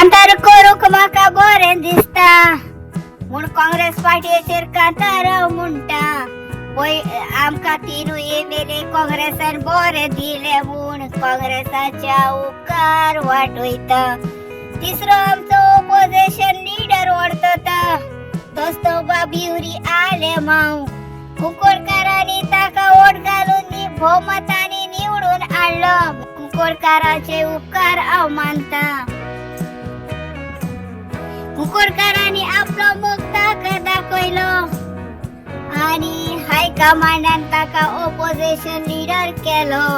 कांतार करूक म्हाका बरें दिसता म्हूण काँग्रेस पार्टीचेर कांतार म्हणटा आमकां तिनूय MLA काँग्रेसान बरे दिले म्हूण काँग्रेसाच्या उपकार वाटयता. तिसरो आमचो ऑपोजिशन लीडर वरतता तोच तो बाब युरी आलेमाव. कुंकोळकारांनी ताका वोट घालून भोवमतांनी निवडून हाडलो. कुंकोळकाराचे उपकार हांव मानता. कुंकोळकारांनी आपलो मोग ताका दाखयलो आणि हायकमांडान ताका ऑपोजिशन लीडर केलो.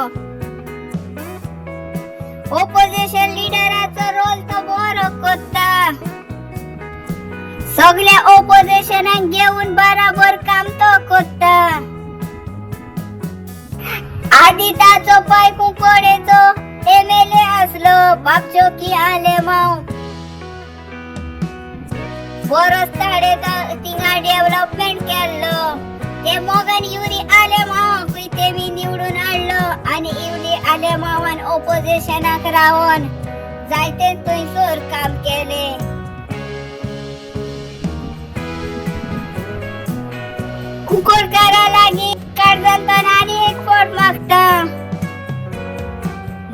ऑपोजिशन लीडराचो रोल तो बरो करता. सगळ्या ऑपोजिशनाक घेऊन बराबर काम तो करता. आधी ताचो पाय कुंकोळेचो MLA आसलो बाबचो की आलेमाव. बरोच ताडे तिंगा डेव्हलपमेंट केल्लो. ते मोगन युरी आलेमावाकूय तेमी निवडून हाडलो आणि युरी आलेमावान ऑपोजिशनाक रावून जायते थंयसर काम केले. कुंकोळकारा लागीं काळजांतल्यान आनी एक फावट मागता.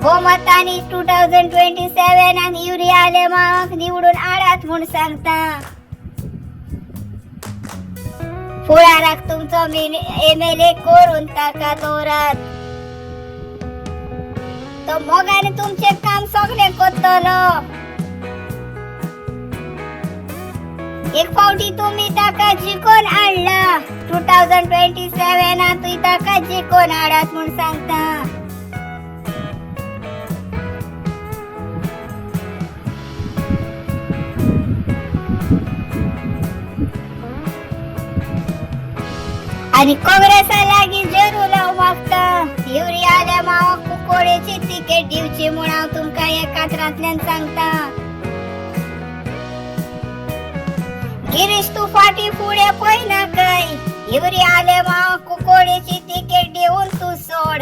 भोवमतांनी 2027 युरी आलेमावाक निवडून हाडात म्हूण सांगता. फुडाराक तुमचो MLA करून ताका दवरात. तो मोगान तुमचे काम सगळें करतलो. एक फावटी तुम्ही ताका जिखोवन हाडला. 2027 ताका जिखोवन हाडात म्हूण सांगता. आणि काँग्रेसा लागीं जरूर हांव मागता युरी आलेमावाक कुंकोळेची तिकेट दिवची म्हूण हांव तुमकां ह्या कातरांतल्यान सांगता. गिरीश तूं फाटीं फुडें पळयना काय. युरी आलेमावाक कुंकोळेची तिकेट दिवन तूं सोड.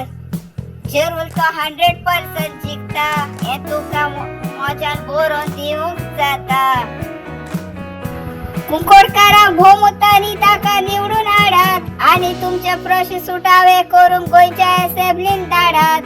जरूर तो 100% जिखता हें तुका मोज्यान बरोवन दिवंक जाता. कुंकोळकाराक भोवमतांनी ताका निवडून हाडात आणि तुमचे प्रश्न सुटावे करून गोंयच्या असेंब्लीन धाडात.